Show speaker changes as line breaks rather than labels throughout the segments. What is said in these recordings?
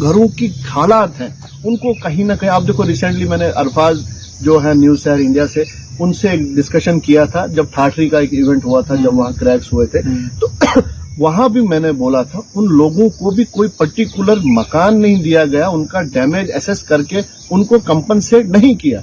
घरों की हालात हैं उनको कहीं ना कहीं, आप देखो रिसेंटली मैंने अरफाज जो है न्यूज शहर इंडिया से, उनसे एक डिस्कशन किया था जब ठाठरी का एक इवेंट हुआ था, जब वहां क्रैक्स हुए थे, तो वहां भी मैंने बोला था उन लोगों को भी कोई पर्टिकुलर मकान नहीं दिया गया, उनका डैमेज एसेस करके उनको कंपनसेट नहीं किया।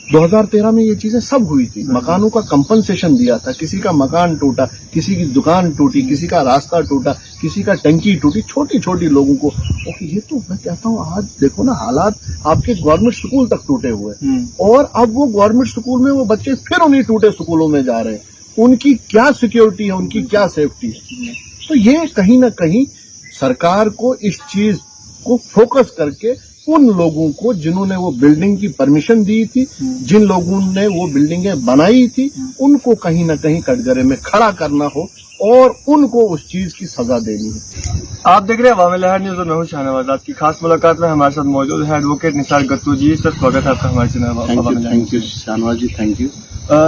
2013 में ये चीजें सब हुई थी, मकानों का कंपनसेशन दिया था, किसी का मकान टूटा, किसी की दुकान टूटी, किसी का रास्ता टूटा, किसी का टंकी टूटी, छोटी छोटी लोगों को। और ये तो मैं कहता हूँ आज देखो ना हालात, आपके गवर्नमेंट स्कूल तक टूटे हुए, और अब वो गवर्नमेंट स्कूल में वो बच्चे फिर उन्हीं टूटे स्कूलों में जा रहे हैं, उनकी क्या सिक्योरिटी है, उनकी क्या सेफ्टी है। तो ये कहीं ना कहीं सरकार को इस चीज को फोकस करके उन लोगों को जिन्होंने वो बिल्डिंग की परमिशन दी थी, जिन लोगों ने वो बिल्डिंगें बनाई थी, उनको कहीं ना कहीं कटघरे में खड़ा करना हो और उनको उस चीज की सजा देनी है।
आप देख रहे हैं अवामी लहर न्यूज और मैं हूं शाहनवाज। आज की खास मुलाकात में हमारे साथ मौजूद है एडवोकेट निसार गत्तू जी। सर स्वागत है आपका हमारे channel.
Thank you Shahnawaz ji, thank you.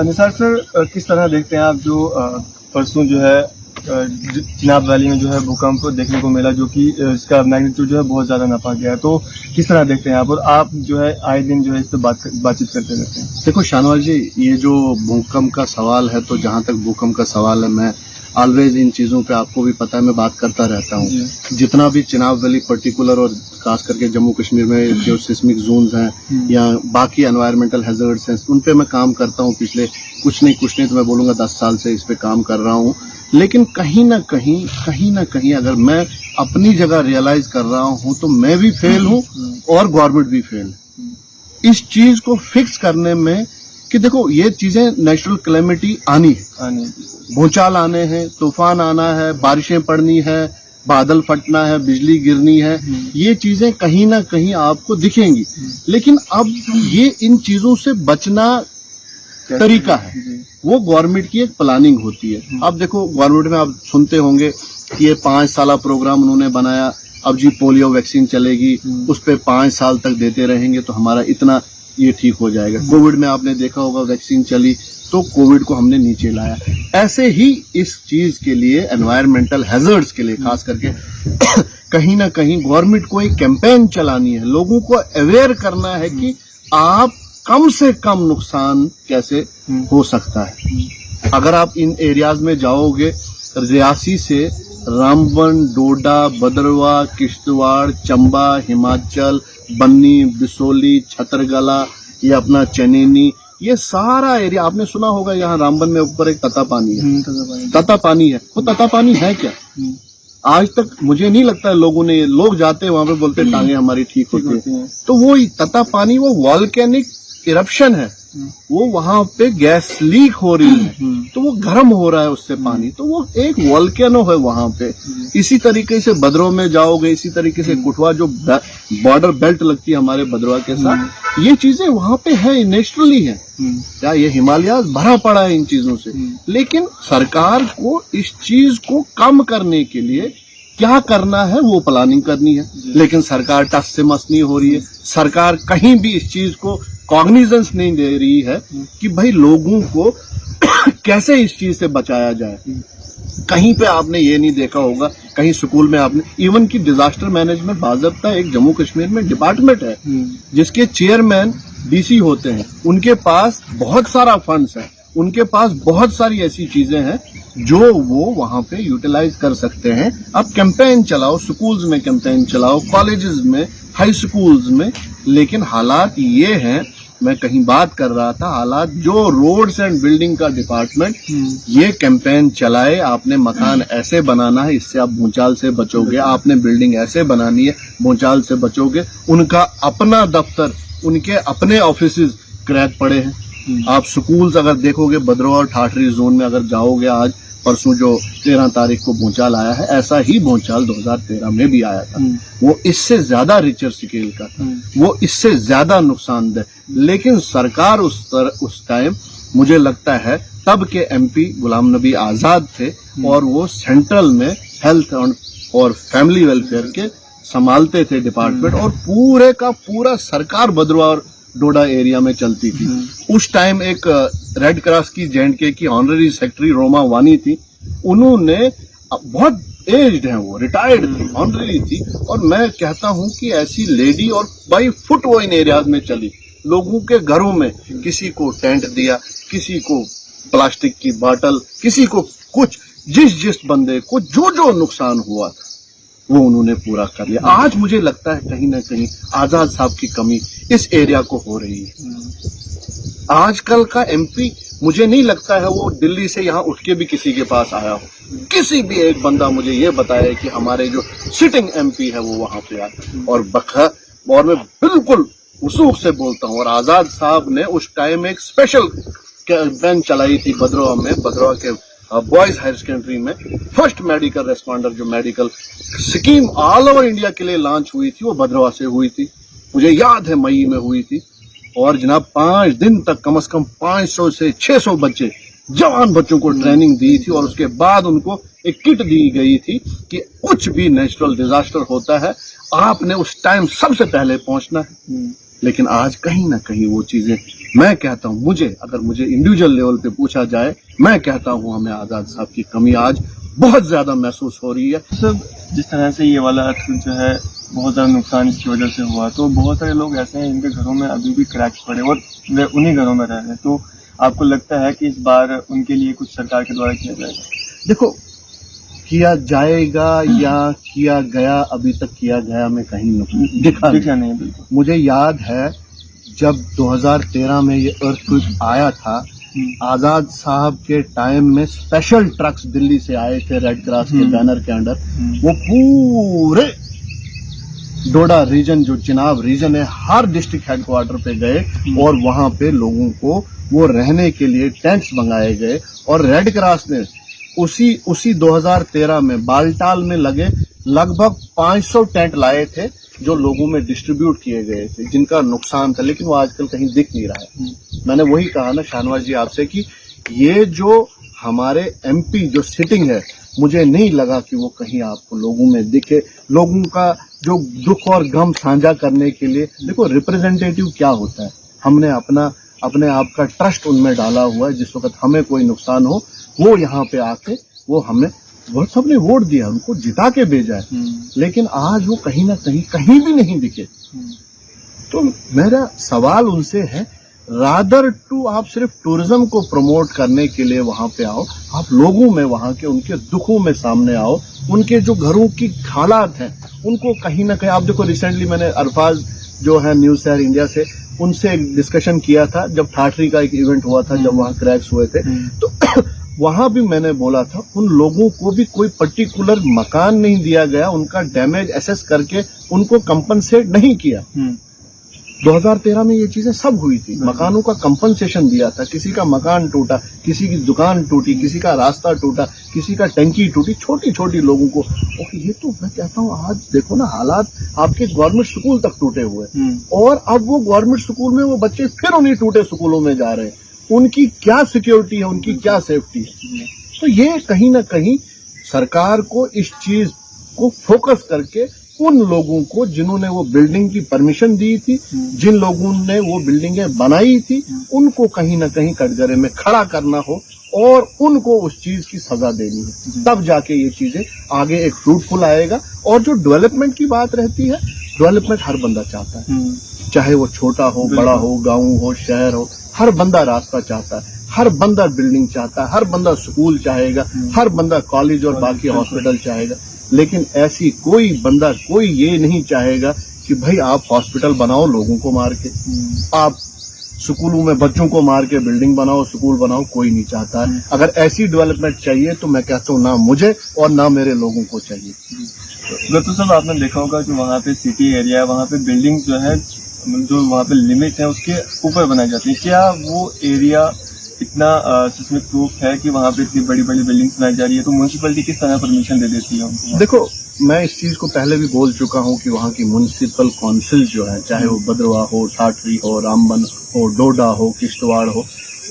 Nisar sir, किस तरह देखते हैं आप जो परसों जो है चिनाब वैली में जो है भूकंप देखने को मिला, जो कि इसका मैग्नीट्यूड जो है बहुत ज्यादा नापा गया, तो किस तरह देखते हैं आप? और आप जो है आए दिन जो है इस पर बातचीत करते रहते हैं।
देखो शाहनवाज जी, ये जो भूकंप का सवाल है, तो जहां तक भूकंप का सवाल है, मैं ऑलवेज इन चीजों पे, आपको भी पता है, मैं बात करता रहता हूँ। जितना भी चिनाब वैली पर्टिकुलर और खास करके जम्मू कश्मीर में जो सिस्मिक जोन्स हैं या बाकी एनवायरमेंटल हैजर्ड्स हैं, उन पे मैं काम करता हूँ पिछले कुछ नहीं तो मैं बोलूँगा 10 साल से इस पे काम कर रहा हूँ। लेकिन कहीं ना कहीं अगर मैं अपनी जगह रियलाइज कर रहा हूँ तो मैं भी फेल हूँ और गवर्नमेंट भी फेल है इस चीज को फिक्स करने में कि देखो ये चीजें नेचुरल कैलेमिटी आनी है, भूचाल आने हैं, तूफान आना है, बारिशें पड़नी है, बादल फटना है, बिजली गिरनी है, ये चीजें कहीं ना कहीं आपको दिखेंगी। लेकिन अब ये इन चीजों से बचना तरीका है, वो गवर्नमेंट की एक प्लानिंग होती है। अब देखो गवर्नमेंट में आप सुनते होंगे कि ये 5 साल प्रोग्राम उन्होंने बनाया, अब जी पोलियो वैक्सीन चलेगी, उस पे 5 साल तक देते रहेंगे तो हमारा इतना ये ठीक हो जाएगा। कोविड में आपने देखा होगा वैक्सीन चली तो कोविड को हमने नीचे लाया। ऐसे ही इस चीज के लिए, एनवायरमेंटल हैजर्ड्स के लिए खास करके कहीं ना कहीं गवर्नमेंट को एक कैंपेन चलानी है, लोगों को अवेयर करना है कि आप कम से कम नुकसान कैसे हो सकता है। अगर आप इन एरियाज में जाओगे, रियासी से रामबन, डोडा, भद्रवाह, किश्तवाड़, चंबा, हिमाचल, बन्नी, बिसोली, छतरगला, ये अपना चनैनी, ये सारा एरिया आपने सुना होगा। यहाँ रामबन में ऊपर एक तता पानी है, तता पानी है। वो तता पानी है क्या? आज तक मुझे नहीं लगता है लोग जाते हैं वहां पे, बोलते टांगे हमारी ठीक होती है। तो वो तता पानी वो वॉल्केनिक इरप्शन है, वो वहां पे गैस लीक हो रही है, तो वो गर्म हो रहा है उससे पानी, तो वो एक वॉल्केनो है वहां पे। इसी तरीके से भद्रवा में जाओगे, इसी तरीके से कुटवा जो बॉर्डर बेल्ट लगती है हमारे भद्रवा के साथ, ये चीजें वहां पे है, नेचुरली है। क्या ये हिमालय भरा पड़ा है इन चीजों से। लेकिन सरकार को इस चीज को कम करने के लिए क्या करना है वो प्लानिंग करनी है, लेकिन सरकार टस से मस नहीं हो रही है। सरकार कहीं भी इस चीज को कॉग्निजेंस नहीं दे रही है कि भाई लोगों को कैसे इस चीज से बचाया जाए। कहीं पे आपने ये नहीं देखा होगा, कहीं स्कूल में आपने, इवन की डिजास्टर मैनेजमेंट बाज़ाब्ता एक जम्मू कश्मीर में डिपार्टमेंट है जिसके चेयरमैन डीसी होते हैं, उनके पास बहुत सारा फंड्स है, उनके पास बहुत सारी ऐसी चीजें हैं जो वो वहां पे यूटिलाइज कर सकते हैं। अब कैंपेन चलाओ, स्कूल्स में कैंपेन चलाओ, कॉलेजेस में, हाई स्कूल्स में, लेकिन हालात ये हैं, मैं कहीं बात कर रहा था, हालात जो रोड्स एंड बिल्डिंग का डिपार्टमेंट ये कैंपेन चलाए, आपने मकान ऐसे बनाना है, इससे आप भूचाल से बचोगे, आपने बिल्डिंग ऐसे बनानी है, भूचाल से बचोगे। उनका अपना दफ्तर, उनके अपने ऑफिसेज क्रैक पड़े हैं। आप स्कूल्स अगर देखोगे भद्रवाह और ठाठरी जोन में अगर जाओगे, आज परसों जो 13 तारीख को भूचाल आया है, ऐसा ही भूचाल 2013 में भी आया था। वो इससे ज्यादा रिचर स्केल का था, वो इससे ज्यादा नुकसानदेह। लेकिन सरकार उस टाइम मुझे लगता है तब के एमपी गुलाम नबी आजाद थे और वो सेंट्रल में हेल्थ और फैमिली वेलफेयर के संभालते थे डिपार्टमेंट, और पूरे का पूरा सरकार भद्रवाह और डोडा एरिया में चलती थी। उस टाइम एक रेड क्रॉस की J&K की ऑनररी सेक्रेटरी रोमा वानी थी, उन्होंने बहुत एज्ड हैं, वो रिटायर्ड थी, ऑनररी थी, और मैं कहता हूं कि ऐसी लेडी और बाई फुट वो इन एरियाज में चली, लोगों के घरों में, किसी को टेंट दिया, किसी को प्लास्टिक की बोतल, किसी को कुछ, जिस बंदे को जो नुकसान हुआ था वो उन्होंने पूरा कर लिया। आज मुझे लगता है कहीं ना कहीं आजाद साहब की कमी इस एरिया को हो रही है। आजकल का एमपी मुझे नहीं लगता है वो दिल्ली से यहाँ उठ के भी किसी के पास आया हो। किसी भी एक बंदा मुझे ये बताए कि हमारे जो सिटिंग एमपी है वो वहां पे आया। और मैं बिल्कुल वसूख से बोलता हूँ, और आजाद साहब ने उस टाइम एक स्पेशल कैंपेन चलाई थी भद्रवा में, भद्रवा के बॉयज हायर सेकेंडरी में, फर्स्ट मेडिकल रेस्पॉन्डर जो medical scheme all over India के लिए लॉन्च हुई थी वो भद्रवा से हुई थी, मुझे याद है मई में हुई थी। और जनाब 5 दिन तक कम से कम 500 से 600 बच्चे, जवान बच्चों को ट्रेनिंग दी थी, और उसके बाद उनको एक किट दी गई थी कि कुछ भी नेचुरल डिजास्टर होता है आपने उस टाइम सबसे पहले पहुंचना है। लेकिन आज कहीं ना कहीं वो चीजें, मैं कहता हूं, अगर मुझे इंडिविजुअल लेवल पे पूछा जाए, मैं कहता हूं हमें आजाद साहब की कमी आज बहुत ज्यादा महसूस हो रही है।
सब जिस तरह से ये वाला जो है बहुत ज़्यादा नुकसान इसकी वजह से हुआ, तो बहुत सारे लोग ऐसे हैं जिनके घरों में अभी भी क्रैक्स पड़े और वे उन्हीं घरों में रह रहे हैं। तो आपको लगता है कि इस बार उनके लिए कुछ सरकार के द्वारा किया जाएगा?
देखो, किया जाएगा या किया गया, अभी तक किया गया में कहीं दिखा नहीं।
बिल्कुल
मुझे याद है जब 2013 में ये अर्थक्वेक आया था, आजाद साहब के टाइम में स्पेशल ट्रक्स दिल्ली से आए थे रेड क्रॉस के बैनर के अंडर। वो पूरे डोडा रीजन, जो चिनाब रीजन है, हर डिस्ट्रिक्ट हेडक्वार्टर पे गए और वहां पे लोगों को वो रहने के लिए टेंट्स मंगाए गए। और रेड क्रॉस ने उसी 2013 में बालटाल में लगे लगभग 500 टेंट लाए थे जो लोगों में डिस्ट्रीब्यूट किए गए थे, जिनका नुकसान था, लेकिन वो आजकल कहीं दिख नहीं रहा है। मैंने वही कहा ना शाहनवाज जी आपसे कि ये जो हमारे एमपी जो सिटिंग है, मुझे नहीं लगा कि वो कहीं आपको लोगों में दिखे। लोगों का जो दुख और गम साझा करने के लिए, देखो रिप्रेजेंटेटिव क्या होता है, हमने अपने आप का ट्रस्ट उनमें डाला हुआ है। जिस वक्त हमें कोई नुकसान हो वो यहाँ पे आके वो सबने वोट दिया, उनको जिता के भेजा है, लेकिन आज वो कहीं ना कहीं भी नहीं दिखे। तो मेरा सवाल उनसे है, रादर टू आप सिर्फ टूरिज्म को प्रमोट करने के लिए वहां पे आओ, आप लोगों में वहां के उनके दुखों में सामने आओ, उनके जो घरों की हालात हैं उनको कहीं ना कहीं। आप देखो, रिसेंटली मैंने अरफाज जो है न्यूज शहर इंडिया से, उनसे एक डिस्कशन किया था जब ठाठरी का एक इवेंट हुआ था, जब वहां क्रैक्स हुए थे, तो वहां भी मैंने बोला था उन लोगों को भी कोई पर्टिकुलर मकान नहीं दिया गया, उनका डैमेज एसेस करके उनको कंपनसेट नहीं किया। 2013 में ये चीजें सब हुई थी, मकानों का कंपनसेशन दिया था, किसी का मकान टूटा, किसी की दुकान टूटी, किसी का रास्ता टूटा, किसी का टंकी टूटी, छोटी छोटी लोगों को। और ये तो मैं कहता हूँ आज देखो ना हालात, आपके गवर्नमेंट स्कूल तक टूटे हुए, और अब वो गवर्नमेंट स्कूल में वो बच्चे फिर उन्हीं टूटे स्कूलों में जा रहे हैं। उनकी क्या सिक्योरिटी है, उनकी क्या सेफ्टी है? तो ये कहीं ना कहीं सरकार को इस चीज को फोकस करके उन लोगों को जिन्होंने वो बिल्डिंग की परमिशन दी थी, जिन लोगों ने वो बिल्डिंगें बनाई थी, उनको कहीं ना कहीं कटघरे में खड़ा करना हो और उनको उस चीज की सजा देनी है, तब जाके ये चीजें आगे एक फ्रूटफुल आएगा। और जो डेवलपमेंट की बात रहती है, डेवलपमेंट हर बंदा चाहता है, चाहे वो छोटा हो, बड़ा हो, गाँव हो, शहर हो, हर बंदा रास्ता चाहता है, हर बंदा बिल्डिंग चाहता है, हर बंदा स्कूल चाहेगा, हर बंदा कॉलेज और बाकी हॉस्पिटल चाहेगा। लेकिन ऐसी कोई ये नहीं चाहेगा कि भाई आप हॉस्पिटल बनाओ लोगों को मार के, आप स्कूलों में बच्चों को मार के बिल्डिंग बनाओ, स्कूल बनाओ, कोई नहीं चाहता है। अगर ऐसी डेवलपमेंट चाहिए तो मैं कहता हूँ ना मुझे और ना मेरे लोगों को चाहिए।
तो सब आपने देखा होगा कि वहाँ पे सिटी एरिया है, वहाँ पे बिल्डिंग जो है, जो वहाँ पे लिमिट है उसके ऊपर बनाई जाती है। क्या वो एरिया इतना सिस्मिक प्रूफ है कि वहाँ पे इतनी बड़ी बड़ी बिल्डिंग्स बनाई जा रही है? तो म्यूनसिपैलिटी किस तरह परमिशन दे देती है उनको?
देखो, मैं इस चीज को पहले भी बोल चुका हूँ कि वहाँ की म्यूनसिपल काउंसिल जो है, चाहे वो भद्रवा हो, ठाठरी हो, रामबन हो, डोडा हो, किश्तवाड़ हो,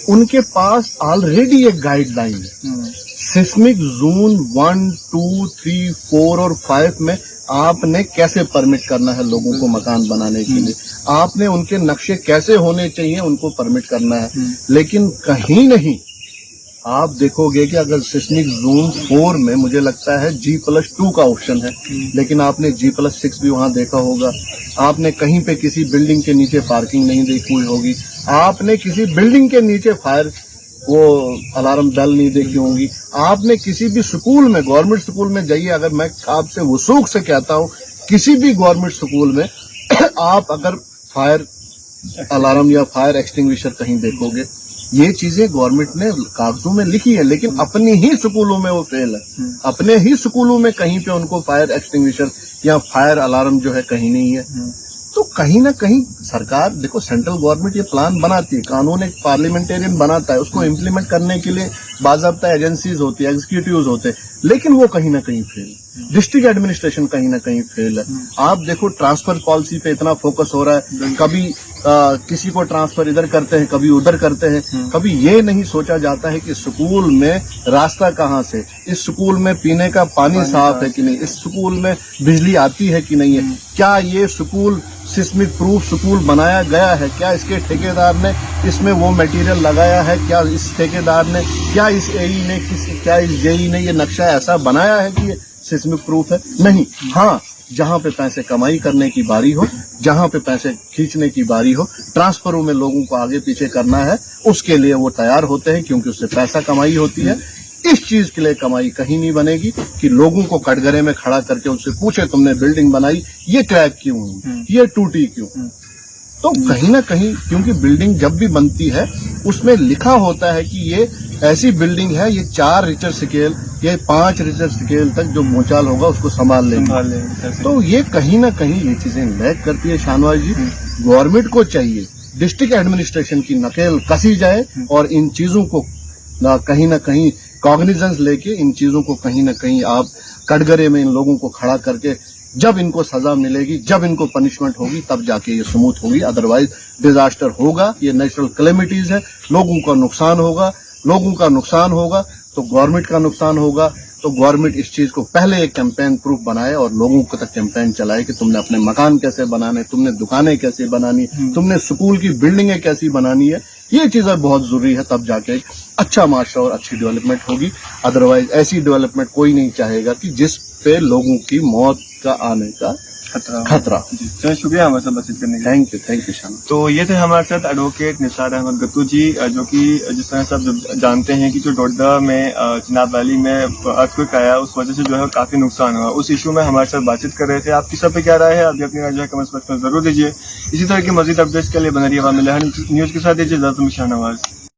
उनके पास ऑलरेडी एक गाइडलाइन है। सिस्मिक जोन 1, 2, 3, 4 और 5 में आपने कैसे परमिट करना है लोगों को मकान बनाने के लिए, आपने उनके नक्शे कैसे होने चाहिए उनको परमिट करना है। लेकिन कहीं नहीं आप देखोगे कि अगर सिस्मिक जोन 4 में मुझे लगता है G+2 का ऑप्शन है, लेकिन आपने G+6 भी वहां देखा होगा। आपने कहीं पे किसी बिल्डिंग के नीचे पार्किंग नहीं देखी हुई होगी, आपने किसी बिल्डिंग के नीचे फायर वो अलार्म बेल नहीं देखी होंगी, आपने किसी भी स्कूल में, गवर्नमेंट स्कूल में जाइए, अगर मैं आपसे वसूख से कहता हूँ किसी भी गवर्नमेंट स्कूल में आप अगर फायर अलार्म या फायर एक्सटिंग्विशर कहीं देखोगे, ये चीजें गवर्नमेंट ने कागजों में लिखी है, लेकिन अपनी ही स्कूलों में वो फेल है। अपने ही स्कूलों में कहीं पे उनको फायर एक्सटिंग्विशर या फायर अलार्म जो है कहीं नहीं है। तो कहीं ना कहीं सरकार, देखो सेंट्रल गवर्नमेंट ये प्लान बनाती है, कानून एक पार्लियामेंटेरियन बनाता है, उसको इम्प्लीमेंट करने के लिए बाकायदा एजेंसीज होती है, एग्जीक्यूटिव्स होते हैं, लेकिन वो कहीं ना कहीं फेल है। डिस्ट्रिक्ट एडमिनिस्ट्रेशन कहीं ना कहीं फेल है। आप देखो ट्रांसफर पॉलिसी पे इतना फोकस हो रहा है, कभी किसी को ट्रांसफर इधर करते हैं, कभी उधर करते हैं, कभी ये नहीं सोचा जाता है कि स्कूल में रास्ता कहाँ से, इस स्कूल में पीने का पानी साफ है कि नहीं, इस स्कूल में बिजली आती है कि नहीं है, क्या ये स्कूल सिस्मिक प्रूफ स्कूल बनाया गया है, क्या इसके ठेकेदार ने इसमें वो मटेरियल लगाया है, क्या इस ठेकेदार ने, क्या इस एई ने, क्या इस जेई ने ये नक्शा ऐसा बनाया है कि ये सिस्मिक प्रूफ है? नहीं। हाँ, जहां पे पैसे कमाई करने की बारी हो, जहां पे पैसे खींचने की बारी हो, ट्रांसफरों में लोगों को आगे पीछे करना है, उसके लिए वो तैयार होते हैं, क्योंकि उससे पैसा कमाई होती है। इस चीज के लिए कमाई कहीं नहीं बनेगी कि लोगों को कटघरे में खड़ा करके उनसे पूछे तुमने बिल्डिंग बनाई, ये क्रैक क्यों हुई, ये टूटी क्यों? तो कहीं ना कहीं, क्योंकि बिल्डिंग जब भी बनती है उसमें लिखा होता है कि ये ऐसी बिल्डिंग है, ये 4 रिक्टर स्केल, ये 5 रिक्टर स्केल तक जो ऊंचाई होगा उसको संभाल लेंगे। तो ये कहीं ना कहीं ये चीजें लैग करती है। शाहनवाज जी, गवर्नमेंट को चाहिए डिस्ट्रिक्ट एडमिनिस्ट्रेशन की नकेल कसी जाए और इन चीजों को कहीं ना कहीं कॉग्निजेंस लेके इन चीजों को कहीं ना कहीं आप कटघरे में इन लोगों को खड़ा करके, जब इनको सजा मिलेगी, जब इनको पनिशमेंट होगी, तब जाके ये स्मूथ होगी। अदरवाइज डिजास्टर होगा, ये नेचुरल कैलेमिटीज है, लोगों का नुकसान होगा, लोगों का नुकसान होगा तो गवर्नमेंट का नुकसान होगा। तो गवर्नमेंट इस चीज को पहले एक कैंपेन प्रूफ बनाए और लोगों को तक कैंपेन चलाए कि तुमने अपने मकान कैसे बनाने, तुमने दुकानें कैसे बनानी, तुमने स्कूल की बिल्डिंगें कैसी बनानी है। ये चीजें बहुत जरूरी है, तब जाके अच्छा माशरा और अच्छी डेवलपमेंट होगी। अदरवाइज ऐसी डेवलपमेंट कोई नहीं चाहेगा कि जिस पे लोगों की मौत का आने का खतरा।
चलिए, शुक्रिया हमारे साथ बातचीत करने के लिए।
थैंक यू शान।
तो ये थे हमारे साथ एडवोकेट निसार अहमद गत्तू जी, जो कि जिस तरह से आप जानते हैं कि जो डोडा में चिनाब वैली में अर्थक्वेक आया, उस वजह से जो है काफी नुकसान हुआ। उस इशू में हमारे साथ बातचीत कर रहे थे। आपकी सब पे क्या राय है, अभी अपनी राय जो है कमेंट्स बॉक्स में जरूर दीजिए। इसी तरह की मजीद अपडेट्स के लिए बने रहिए न्यूज के साथ। दीजिए शाहनवाज।